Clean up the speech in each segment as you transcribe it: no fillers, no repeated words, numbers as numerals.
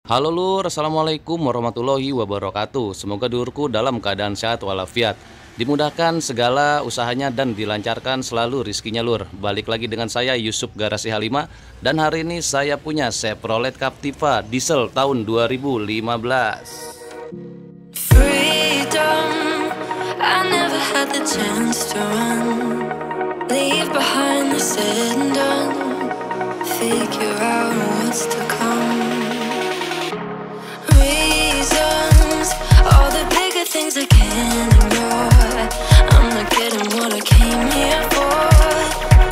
Halo Lur, Assalamualaikum warahmatullahi wabarakatuh. Semoga dulurku dalam keadaan sehat walafiat, dimudahkan segala usahanya dan dilancarkan selalu rizkinya Lur. Balik lagi dengan saya Yusuf Garasi H5, dan hari ini saya punya Chevrolet Captiva diesel tahun 2015. Freedom, I never had the chance to run. Leave behind the said and done. Figure out what's to come. Reasons, all the bigger things I can't ignore. I'm not getting what I came here for.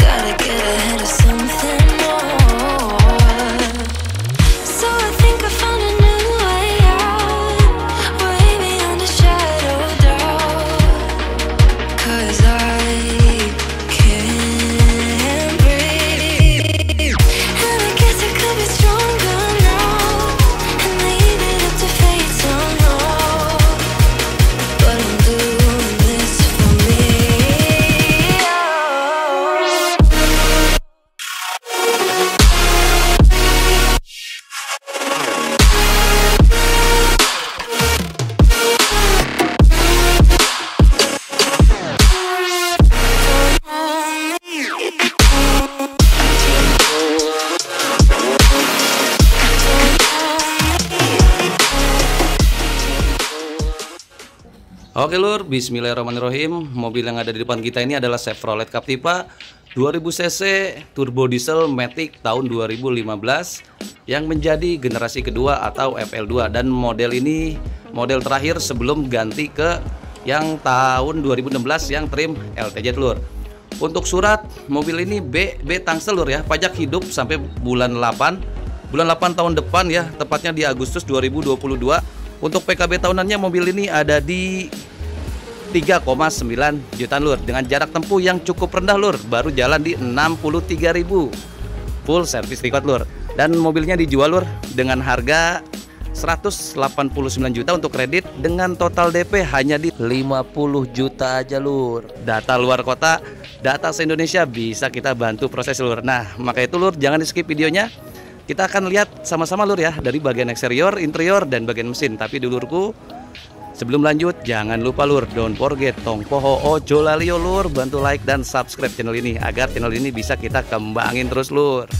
Gotta get ahead of something more. So I think I found a new way out, way beyond a shadow of doubt. 'Cause I can't breathe, and I guess I could be stronger now, and leave it up to fate somehow. But I'm doing this for me. Oke Lur, bismillahirrahmanirrahim. Mobil yang ada di depan kita ini adalah Chevrolet Captiva 2000 cc turbo diesel matic tahun 2015 yang menjadi generasi kedua atau FL2, dan model ini model terakhir sebelum ganti ke yang tahun 2016 yang trim LTZ Lur. Untuk surat mobil ini B Tangsel Lur ya, pajak hidup sampai bulan 8 tahun depan ya, tepatnya di Agustus 2022. Untuk PKB tahunannya mobil ini ada di 3,9 jutaan Lur, dengan jarak tempuh yang cukup rendah Lur, baru jalan di 63.000, full service record Lur. Dan mobilnya dijual Lur dengan harga 189 juta untuk kredit, dengan total DP hanya di 50 juta aja Lur. Data luar kota, data se-Indonesia bisa kita bantu proses Lur. Nah, maka itu Lur, jangan di skip videonya. Kita akan lihat sama-sama Lur ya, dari bagian eksterior, interior, dan bagian mesin. Tapi dulurku, sebelum lanjut, jangan lupa Lur, don't forget tong poho ojo lalio Lur, bantu like dan subscribe channel ini agar channel ini bisa kita kembangin terus Lur.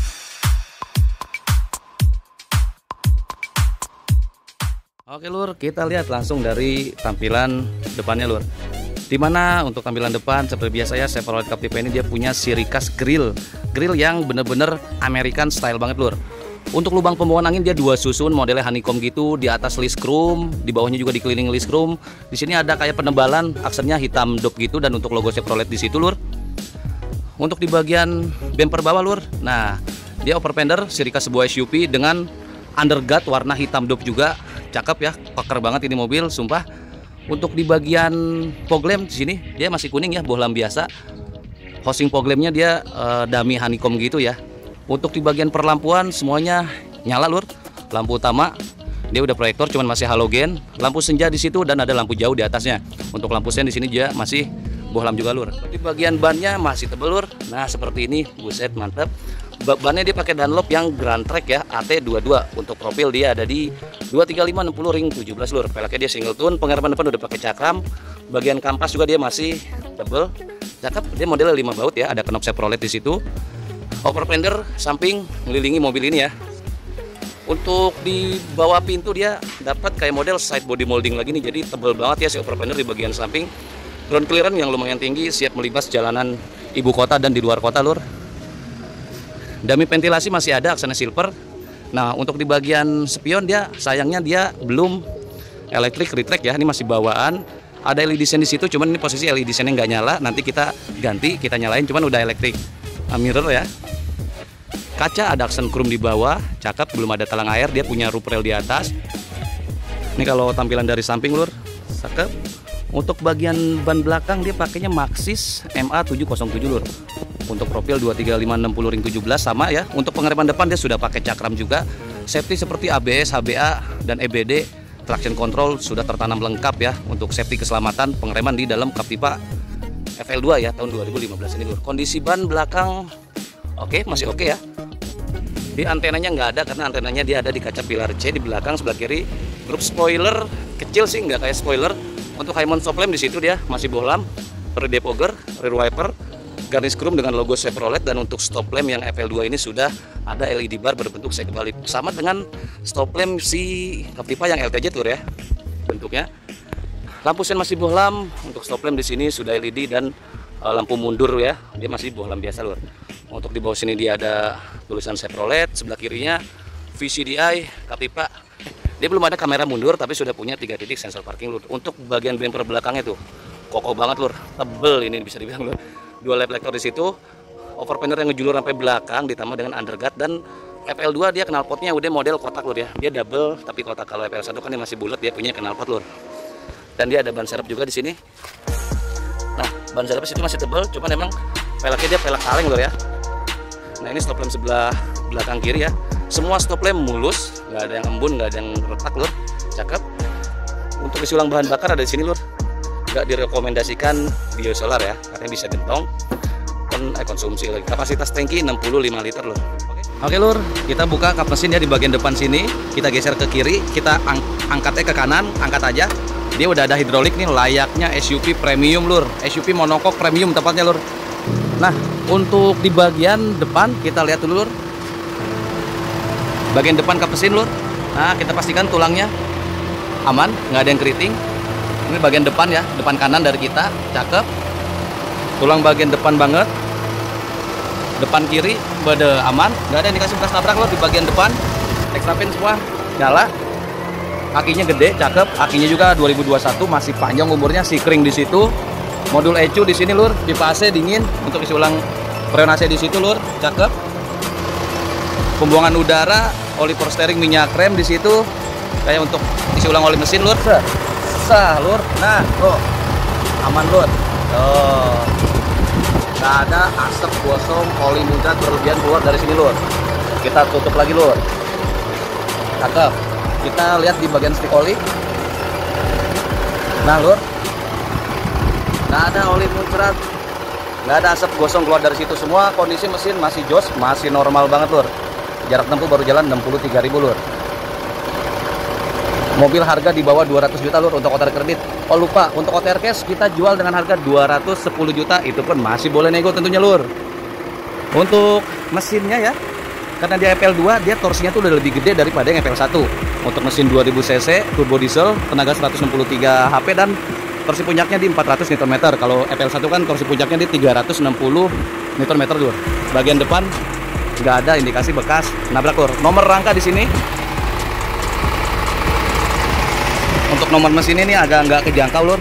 Oke Lur, kita lihat langsung dari tampilan depannya Lur. Dimana untuk tampilan depan seperti biasa ya, Chevrolet Captiva ini dia punya ciri khas grill yang bener-bener American style banget Lur. Untuk lubang pembuangan angin dia dua susun, modelnya honeycomb gitu, di atas list chrome, di bawahnya juga dikelilingi list chrome. Di sini ada kayak penebalan, aksennya hitam dop gitu, dan untuk logo Chevrolet di situ Lur. Untuk di bagian bumper bawah Lur, nah dia overfender ciri khas sebuah SUV dengan underguard warna hitam dop juga, cakep ya, paker banget ini mobil, sumpah. Untuk di bagian fog lamp di sini dia masih kuning ya, bohlam biasa. Housing fog lampnya dia dummy honeycomb gitu ya. Untuk di bagian perlampuan semuanya nyala Lur. Lampu utama dia udah proyektor, cuman masih halogen. Lampu senja di situ dan ada lampu jauh di atasnya. Untuk lampu sen di sini dia masih bohlam juga Lur. Di bagian bannya masih tebel Lur. Nah seperti ini, buset mantap. Bannya dia pakai Dunlop yang Grand Track ya, AT22. Untuk profil dia ada di 235/60 ring 17 Lur. Peleknya dia single tune, pengereman depan udah pakai cakram. Bagian kampas juga dia masih tebel, cakep. Dia modelnya 5 baut ya, ada knop Chevrolet di situ. Overfender samping mengelilingi mobil ini ya. Untuk di bawah pintu dia dapat kayak model side body molding lagi nih, jadi tebel banget ya si overfender di bagian samping. Ground clearance yang lumayan tinggi, siap melibas jalanan ibu kota dan di luar kota Lur. Dummy ventilasi masih ada, aksennya silver. Nah untuk di bagian spion dia sayangnya dia belum electric retract ya, ini masih bawaan. Ada LED sen di situ, cuman ini posisi LED sennya nggak nyala. Nanti kita ganti, kita nyalain, cuman udah electric mirror ya. Kaca ada aksen chrome di bawah, cakep, belum ada talang air, dia punya roof rail di atas. Ini kalau tampilan dari samping Lur, cakep. Untuk bagian ban belakang dia pakainya Maxxis MA707 Lur. Untuk profil 235/60 ring 17 sama ya. Untuk pengereman depan dia sudah pakai cakram juga. Safety seperti ABS, HBA, dan EBD. Traction control sudah tertanam lengkap ya. Untuk safety keselamatan pengereman di dalam Captiva FL2 ya tahun 2015 ini Lur. Kondisi ban belakang oke, masih oke ya. Di antenanya nggak ada, karena antenanya dia ada di kaca pilar C di belakang sebelah kiri. Grup spoiler kecil sih, nggak kayak spoiler. Untuk high mount stop lamp di situ dia masih bohlam, depogger, rear wiper, garnish chrome dengan logo Chevrolet, dan untuk stop lamp yang FL2 ini sudah ada LED bar berbentuk sek balik, sama dengan stop lamp si Captiva yang LTJ Lur ya bentuknya. Lampu sen masih bohlam, untuk stop lamp di sini sudah LED dan lampu mundur ya, dia masih bohlam biasa Lur. Untuk di bawah sini dia ada tulisan Chevrolet, sebelah kirinya VCDI Captiva. Dia belum ada kamera mundur tapi sudah punya 3 titik sensor parking Lur. Untuk bagian bumper belakangnya tuh kokoh banget Lur, tebel ini bisa dibilang Lur. 2 reflektor di situ, overpander yang ngejulur sampai belakang ditambah dengan underguard, dan FL2 dia knalpotnya udah model kotak Lur ya. Dia double tapi kotak, kalau FL1 kan dia masih bulat, dia punya knalpot Lur. Dan dia ada ban serep juga di sini. Nah, ban serep situ masih tebel, cuman emang peleknya dia pelek kaleng Lur ya. Nah, ini stop lamp sebelah belakang kiri ya. Semua stop lamp mulus, nggak ada yang embun, nggak ada yang retak Lur. Cakep. Untuk isi ulang bahan bakar ada di sini Lur. Nggak direkomendasikan biosolar ya, karena bisa gentong. Konsumsi kapasitas tangki 65 liter Lur. Oke Lur, kita buka kap mesin ya di bagian depan sini. Kita geser ke kiri, kita angkatnya ke kanan, angkat aja. Dia udah ada hidrolik nih, layaknya SUV premium Lur. SUV monokok premium tepatnya Lur. Nah, untuk di bagian depan kita lihat dulu Lur. Bagian depan kap mesin Lur. Nah, kita pastikan tulangnya aman, nggak ada yang keriting. Ini bagian depan ya, depan kanan dari kita, cakep. Tulang bagian depan banget. Depan kiri bade aman, nggak ada indikasi bekas nabrak Lur di bagian depan. Extra pin semua nyala. Akinya gede, cakep. Akinya juga 2021, masih panjang umurnya, sikring di situ. Modul ECU di sini Lur, pipa AC dingin untuk isi ulang freon AC di situ Lur, cakep. Pembuangan udara, oli power steering, minyak rem di situ. Kayak untuk isi ulang oli mesin Lur. Sah Lur. Nah, tuh. Aman Lur. Tuh. Nggak ada asap gosong, oli muncrat berlebihan keluar dari sini Lur. Kita tutup lagi Lur. Cakep. Kita lihat di bagian stick oli. Nah Lur, nggak ada oli muncrat, nggak ada asap gosong keluar dari situ. Semua kondisi mesin masih jos, masih normal banget Lur. Jarak tempuh baru jalan 63.000 Lur. Mobil harga di bawah 200 juta Lur untuk OTR kredit. Oh lupa, untuk OTR cash kita jual dengan harga 210 juta. Itu pun masih boleh nego tentunya Lur. Untuk mesinnya ya, karena dia FL2, dia torsinya tuh udah lebih gede daripada yang FL1. Untuk mesin 2000 cc, turbo diesel, tenaga 163 HP, dan torsi puncaknya di 400 Nm. Kalau FL1 kan torsi puncaknya di 360 Nm Lur. Bagian depan nggak ada indikasi bekas nabrak Lur. Nomor rangka di sini. Untuk nomor mesin ini agak nggak kejangkau Lur.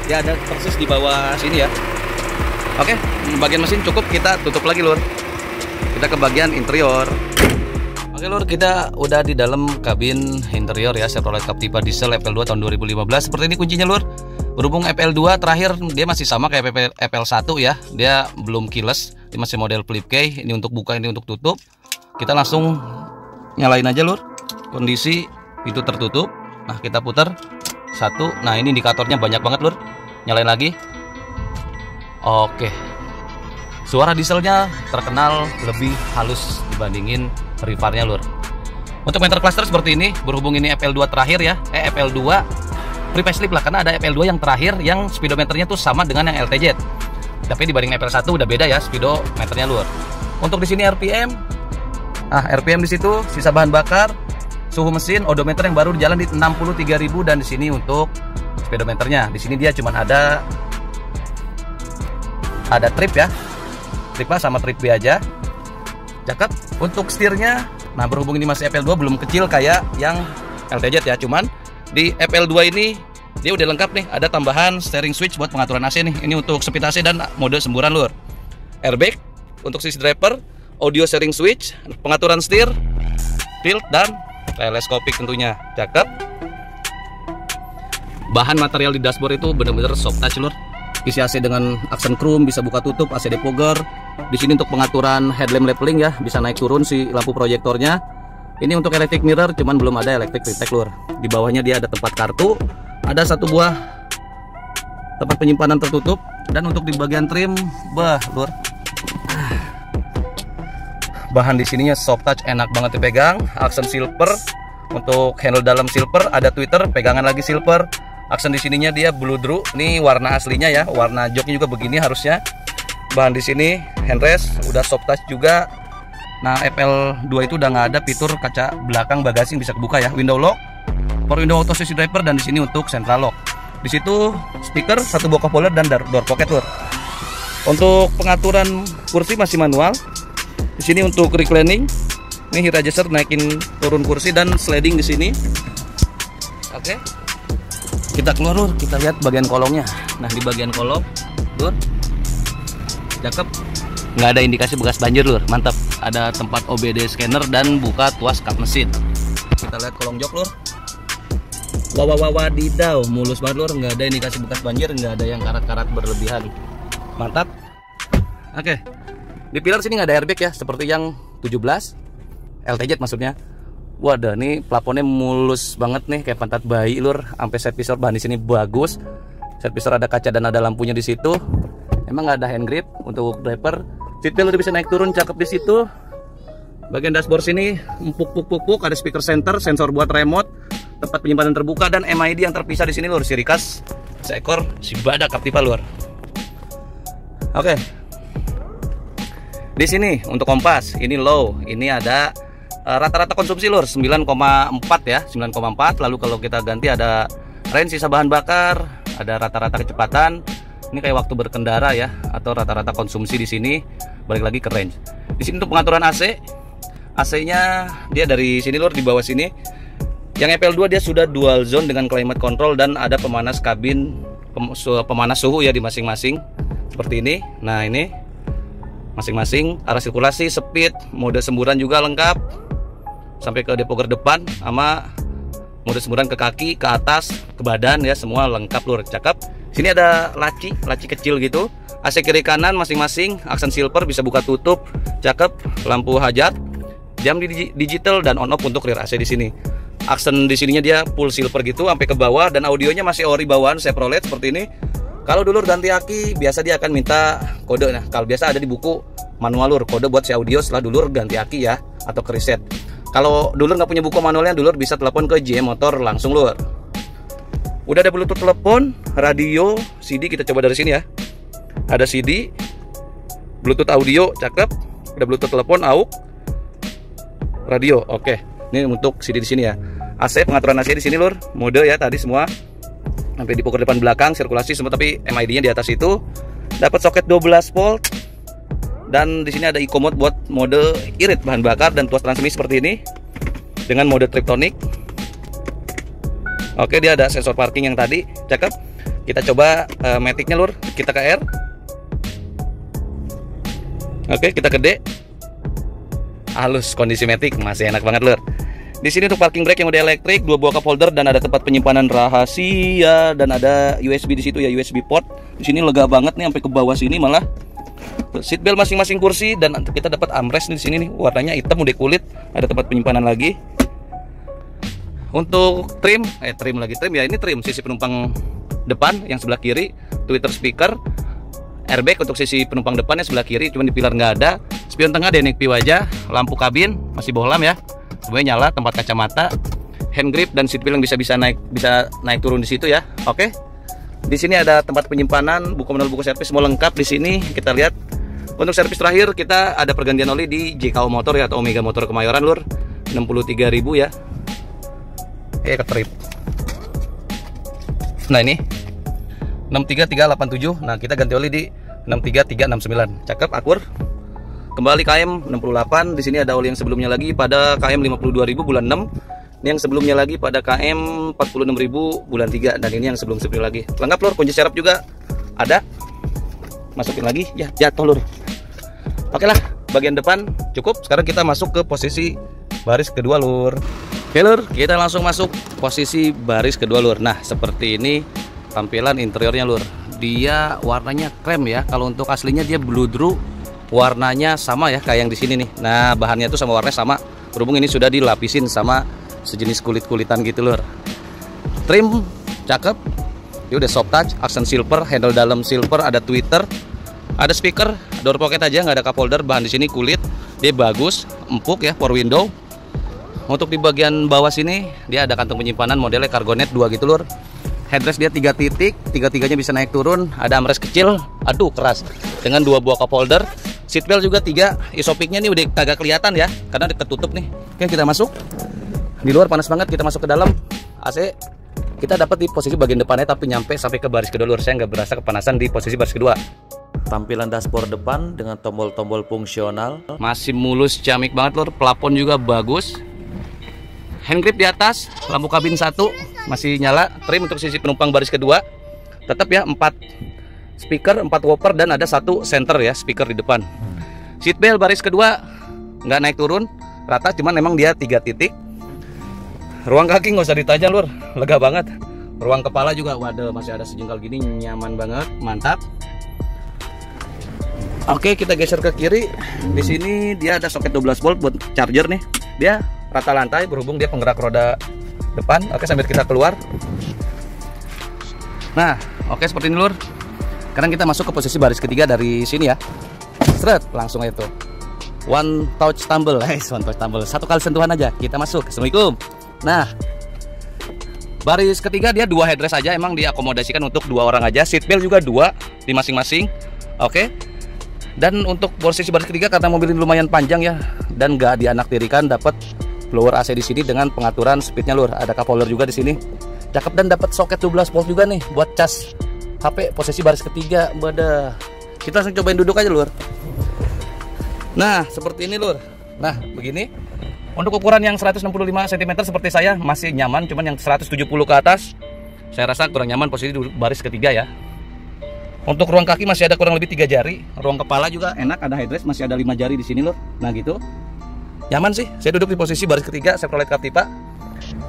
Dia ada persis di bawah sini ya. Oke, bagian mesin cukup, kita tutup lagi Lur. Kita ke bagian interior. Oke Lur, kita udah di dalam kabin interior ya, Chevrolet Captiva diesel FL2 tahun 2015. Seperti ini kuncinya Lur. Berhubung FL2 terakhir dia masih sama kayak FL1 ya. Dia belum keyless, dia masih model flip key. Ini untuk buka, ini untuk tutup. Kita langsung nyalain aja Lur. Kondisi pintu tertutup. Nah, kita putar satu. Nah, ini indikatornya banyak banget Lur. Nyalain lagi. Oke. Suara dieselnya terkenal lebih halus dibandingin rivalnya Lur. Untuk meter cluster seperti ini, berhubung ini FL2 terakhir ya, FL2 pre-facelift lah, karena ada FL2 yang terakhir yang speedometernya tuh sama dengan yang LTZ. Tapi dibanding FL1 udah beda ya speedometernya Lur. Untuk di sini RPM. RPM di situ, sisa bahan bakar, suhu mesin, odometer yang baru di jalan di 63.000, dan di sini untuk speedometernya. Di sini dia cuma ada trip ya. Trip A sama trip B aja. Cakep. Untuk setirnya, nah berhubung ini masih FL2 belum kecil kayak yang LTZ ya, cuman di FL2 ini dia udah lengkap nih, ada tambahan steering switch buat pengaturan AC nih. Ini untuk speed AC dan mode semburan Lur. Airbag untuk sisi driver, audio steering switch, pengaturan setir, tilt, dan teleskopik tentunya. Cakep. Bahan material di dashboard itu bener-bener soft touch Lur. Isi AC dengan aksen chrome, bisa buka tutup, AC depogger. Di sini untuk pengaturan headlamp leveling ya, bisa naik turun si lampu proyektornya. Ini untuk electric mirror, cuman belum ada electric retake Lur. Di bawahnya dia ada tempat kartu, ada satu buah tempat penyimpanan tertutup, dan untuk di bagian trim, Lur, Bahan di sininya soft touch, enak banget dipegang. Aksen silver. Untuk handle dalam silver, ada tweeter, pegangan lagi silver. Aksen di sininya dia blue drew. Ini warna aslinya ya. Warna joknya juga begini harusnya. Bahan di sini handrest udah soft touch juga. Nah, FL2 itu udah nggak ada fitur kaca belakang bagasi bisa kebuka ya. Window lock, power window auto safety driver, dan di sini untuk central lock. Di situ speaker, satu buah cup holder dan door pocket lur. Untuk pengaturan kursi masih manual. Di sini untuk reclining, ini heat adjuster naikin turun kursi dan sliding di sini. Oke. Kita keluar lur, kita lihat bagian kolongnya. Nah, di bagian kolong lur, cakep. Nggak ada indikasi bekas banjir lur, mantap. Ada tempat OBD scanner dan buka tuas kap mesin. Kita lihat kolong jok lur. Wadidaw, mulus banget lur, nggak ada indikasi bekas banjir, nggak ada yang karat-karat berlebihan. Mantap. Oke. Di pilar sini nggak ada airbag ya, seperti yang 17 LTZ maksudnya. Waduh, nih plafonnya mulus banget nih, kayak pantat bayi lur. Sampai set visor bahan di sini bagus. Set visor ada kaca dan ada lampunya di situ. Emang nggak ada hand grip untuk driver. Seatbelt udah bisa naik turun, cakep di situ. Bagian dashboard sini empuk-puk-puk, ada speaker center, sensor buat remote, tempat penyimpanan terbuka, dan MID yang terpisah di sini lur. Ciri khas seekor si badak Captiva lur. Oke. Di sini untuk kompas, ini low, ini ada rata-rata konsumsi lur 9,4 ya, 9,4. Lalu kalau kita ganti ada range sisa bahan bakar, ada rata-rata kecepatan. Ini kayak waktu berkendara ya, atau rata-rata konsumsi di sini. Balik lagi ke range. Di sini untuk pengaturan AC, AC-nya dia dari sini lur, di bawah sini. Yang FL2 dia sudah dual zone dengan climate control dan ada pemanas kabin, pemanas suhu ya di masing-masing. Seperti ini. Nah, ini masing-masing arah sirkulasi, speed, mode semburan juga lengkap. Sampai ke depogger depan sama mode semburan ke kaki, ke atas, ke badan ya, semua lengkap lur, cakep. Sini ada laci kecil gitu. AC kiri kanan masing-masing, aksen silver bisa buka tutup, cakep. Lampu hajat, jam digital dan on off untuk rear AC di sini. Aksen di sininya dia full silver gitu sampai ke bawah, dan audionya masih ori bawaan Chevrolet seperti ini. Kalau dulur ganti aki, biasa dia akan minta kode. Nah, kalau biasa ada di buku manual lur, kode buat si audio setelah dulur ganti aki ya, atau ke reset. Kalau dulur nggak punya buku manualnya, dulur bisa telepon ke JM Motor langsung lur. Udah ada Bluetooth telepon, radio, CD, kita coba dari sini ya. Ada CD, Bluetooth audio, cakep. Ada Bluetooth telepon, AUX, radio, oke. Ini untuk CD di sini ya. AC, pengaturan AC di sini lur, mode ya tadi semua. Sampai di poker depan belakang, sirkulasi semua, tapi MID-nya di atas itu. Dapat soket 12 volt. Dan di sini ada eco mode buat mode irit bahan bakar dan tuas transmisi seperti ini dengan mode Triptonic. Oke, dia ada sensor parking yang tadi, cakep. Kita coba matic-nya lur, kita ke R. Oke, kita ke D. Halus kondisi matic, masih enak banget lur. Di sini untuk parking brake yang udah elektrik, 2 buah cup holder dan ada tempat penyimpanan rahasia dan ada USB di situ ya, USB port. Di sini lega banget nih sampai ke bawah sini malah. Seatbelt masing-masing kursi dan kita dapat armrest nih di sini nih, warnanya hitam udah kulit, ada tempat penyimpanan lagi. Untuk trim ya, ini trim sisi penumpang depan yang sebelah kiri, tweeter speaker, airbag untuk sisi penumpang depannya sebelah kiri, cuman di pilar nggak ada. Spion tengah DNX wajah, lampu kabin masih bohlam ya, semuanya nyala, tempat kacamata, hand grip dan seat belt yang bisa naik turun di situ ya. Oke. Di sini ada tempat penyimpanan, buku manual, buku servis semua lengkap di sini. Kita lihat. Untuk servis terakhir kita ada pergantian oli di JKO Motor ya, atau Omega Motor Kemayoran lur, 63.000 ya. Ketrip. Nah ini 63387. Nah kita ganti oli di 63369. Cakep, akur. Kembali KM 68. Di sini ada oli yang sebelumnya lagi pada KM 52.000 bulan 6. Ini yang sebelumnya lagi pada KM 46.000 bulan 3, dan ini yang sebelum-sebelumnya lagi. Lengkap lur, kunci serep juga ada. Masukin lagi ya, jatuh lur. Oke lah, bagian depan cukup. Sekarang kita masuk ke posisi baris kedua lur. Oke lur, kita langsung masuk posisi baris kedua lur. Nah, seperti ini tampilan interiornya lur. Dia warnanya krem ya. Kalau untuk aslinya dia blue drew, warnanya sama ya kayak yang di sini nih. Nah, bahannya tuh sama warnanya sama. Berhubung ini sudah dilapisin sama sejenis kulit-kulitan gitu lur. Trim cakep. Dia udah soft touch, aksen silver, handle dalam silver, ada tweeter, ada speaker, door pocket aja, nggak ada cup holder. Bahan di sini kulit. Di Dia bagus, empuk ya, power window. Untuk di bagian bawah sini dia ada kantong penyimpanan modelnya Cargonet 2 gitu lur. Headrest dia 3 titik, tiga-tiganya bisa naik turun. Ada armrest kecil, aduh keras, dengan 2 buah cup holder. Seatbelt juga 3. Isopiknya nih udah kagak kelihatan ya, karena ketutup nih. Oke, kita masuk. Di luar panas banget, kita masuk ke dalam. AC kita dapat di posisi bagian depannya, tapi nyampe sampai ke baris kedua lur. Saya nggak berasa kepanasan di posisi baris kedua. Tampilan dashboard depan dengan tombol-tombol fungsional. Masih mulus, ciamik banget lur. Plafon juga bagus. Hand grip di atas, lampu kabin 1 masih nyala. Trim untuk sisi penumpang baris kedua. Tetap ya 4 speaker, 4 woofer, dan ada 1 center ya speaker di depan. Seatbelt baris kedua nggak naik turun, rata, cuman memang dia 3 titik. Ruang kaki nggak usah ditanya lur, lega banget. Ruang kepala juga, waduh, masih ada sejengkal gini, nyaman banget, mantap. Oke, kita geser ke kiri. Di sini dia ada soket 12 volt buat charger nih. Dia rata lantai berhubung dia penggerak roda depan. Oke, sambil kita keluar. Nah, oke seperti ini lur. Sekarang kita masuk ke posisi baris ketiga dari sini ya. Seret, langsung itu. One touch tumble, one touch tumble. 1 kali sentuhan aja, kita masuk. Assalamualaikum. Nah, baris ketiga dia 2 headrest aja, emang diakomodasikan untuk 2 orang aja. Seatbelt juga 2 di masing-masing. Oke. Dan untuk posisi baris ketiga karena mobil ini lumayan panjang ya, dan nggak dianaktirikan, dapat blower AC di sini dengan pengaturan speednya lur. Ada cup holder juga di sini, cakep, dan dapat soket 12 volt juga nih buat cas HP. Posisi baris ketiga, badah. Kita langsung cobain duduk aja lur. Nah seperti ini lur. Nah begini. Untuk ukuran yang 165 cm seperti saya masih nyaman, cuman yang 170 ke atas saya rasa kurang nyaman posisi duduk baris ketiga ya. Untuk ruang kaki masih ada kurang lebih 3 jari. Ruang kepala juga enak, ada headrest masih ada 5 jari di sini lur. Nah gitu. Nyaman sih. Saya duduk di posisi baris ketiga Chevrolet Captiva.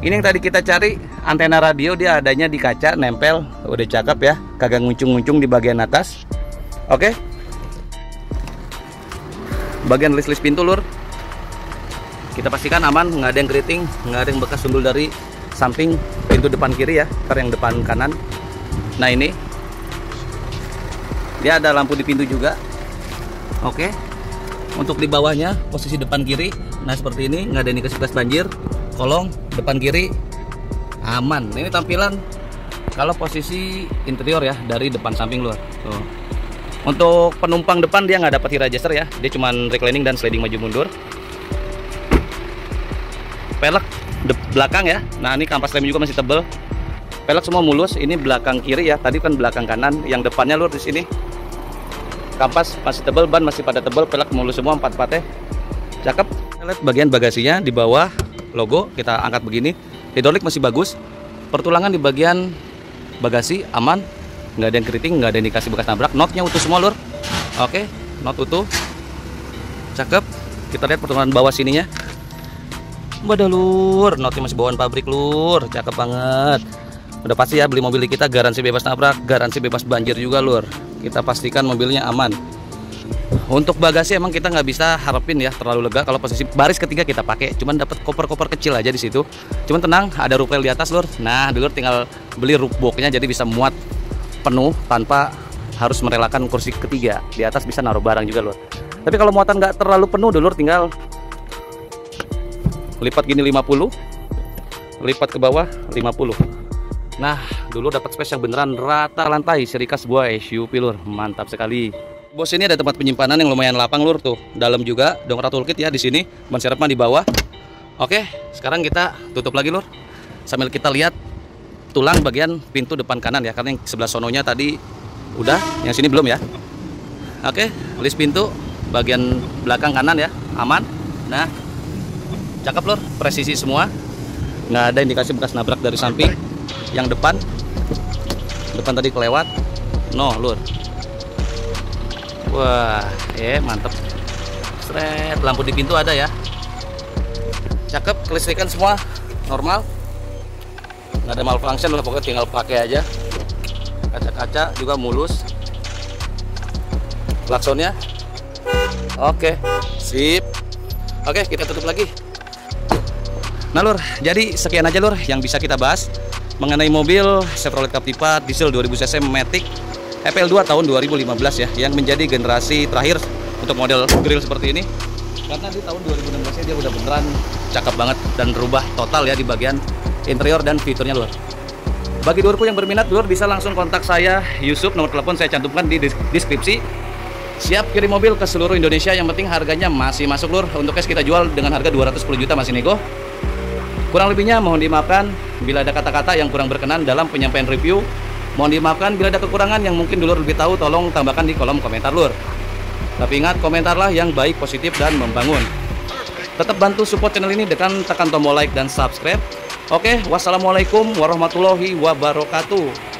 Ini yang tadi kita cari, antena radio dia adanya di kaca, nempel, udah cakep ya, kagak nguncung-nguncung di bagian atas. Oke. Bagian list-list pintu lur, kita pastikan aman, nggak ada yang keriting, nggak ada yang bekas sundul dari samping pintu depan kiri ya, ntar yang depan kanan. Nah ini dia ada lampu di pintu juga. Oke. Untuk di bawahnya posisi depan kiri, nah seperti ini, nggak ada indikasi bekas banjir. Kolong depan kiri aman. Ini tampilan kalau posisi interior ya dari depan samping luar. Tuh. Untuk penumpang depan dia nggak dapat heat adjuster ya, dia cuman reclining dan sliding maju mundur. Pelek belakang ya. Nah ini kampas rem juga masih tebel. Pelek semua mulus. Ini belakang kiri ya. Tadi kan belakang kanan. Yang depannya lur di sini. Kampas masih tebel, ban masih pada tebel, pelek mulus semua 4-4-nya. Cakep. Kita lihat bagian bagasinya di bawah logo kita angkat begini. Hidrolik masih bagus. Pertulangan di bagian bagasi aman. Nggak ada yang keriting, nggak ada indikasi bekas nabrak. Knotnya utuh semua lur. Oke, knot utuh. Cakep. Kita lihat pertulangan bawah sininya. Badah lur, knotnya masih bawaan pabrik lur, cakep banget. Udah pasti ya beli mobil kita garansi bebas nabrak, garansi bebas banjir juga lur. Kita pastikan mobilnya aman. Untuk bagasi emang kita nggak bisa harapin ya terlalu lega kalau posisi baris ketiga kita pakai, cuman dapat koper-koper kecil aja di situ. Cuman tenang, ada roof rail di atas lur. Nah, dulur tinggal beli roof boxnya jadi bisa muat penuh tanpa harus merelakan kursi ketiga. Di atas bisa naruh barang juga lur. Tapi kalau muatan nggak terlalu penuh dulur tinggal lipat gini 50, lipat ke bawah 50. Nah dulu dapat space yang beneran rata lantai, serikas buah SUV lur, mantap sekali. Bos ini ada tempat penyimpanan yang lumayan lapang lur tuh, dalam juga dongkrak toolkit ya di sini, ban serepnya di bawah. Oke, sekarang kita tutup lagi lur, sambil kita lihat tulang bagian pintu depan kanan ya, karena yang sebelah sononya tadi udah, yang sini belum ya. Oke, list pintu bagian belakang kanan ya, aman. Nah cakep lur, presisi semua, nggak ada indikasi bekas nabrak dari samping. Yang depan tadi kelewat, no lur. Wah, mantep. Seret, lampu di pintu ada ya. Cakep, kelistrikan semua normal, nggak ada malfunction lur, pokoknya tinggal pakai aja. Kaca-kaca juga mulus. Klaksonnya, oke, sip. Oke, kita tutup lagi. Nah lur, jadi sekian aja lur yang bisa kita bahas mengenai mobil Chevrolet Captiva diesel 2000 cc Matic FL2 tahun 2015 ya, yang menjadi generasi terakhir untuk model grill seperti ini. Karena di tahun 2016 dia udah beneran cakep banget dan berubah total ya di bagian interior dan fiturnya lur. Bagi lurku yang berminat lur bisa langsung kontak saya Yusuf, nomor telepon saya cantumkan di deskripsi. Siap kirim mobil ke seluruh Indonesia, yang penting harganya masih masuk lur. Untuk cash kita jual dengan harga 210 juta masih nego. Kurang lebihnya mohon dimaafkan bila ada kata-kata yang kurang berkenan dalam penyampaian review. Mohon dimaafkan bila ada kekurangan yang mungkin dulur lebih tahu, tolong tambahkan di kolom komentar lur. Tapi ingat, komentarlah yang baik, positif, dan membangun. Tetap bantu support channel ini dengan tekan tombol like dan subscribe. Oke, wassalamualaikum warahmatullahi wabarakatuh.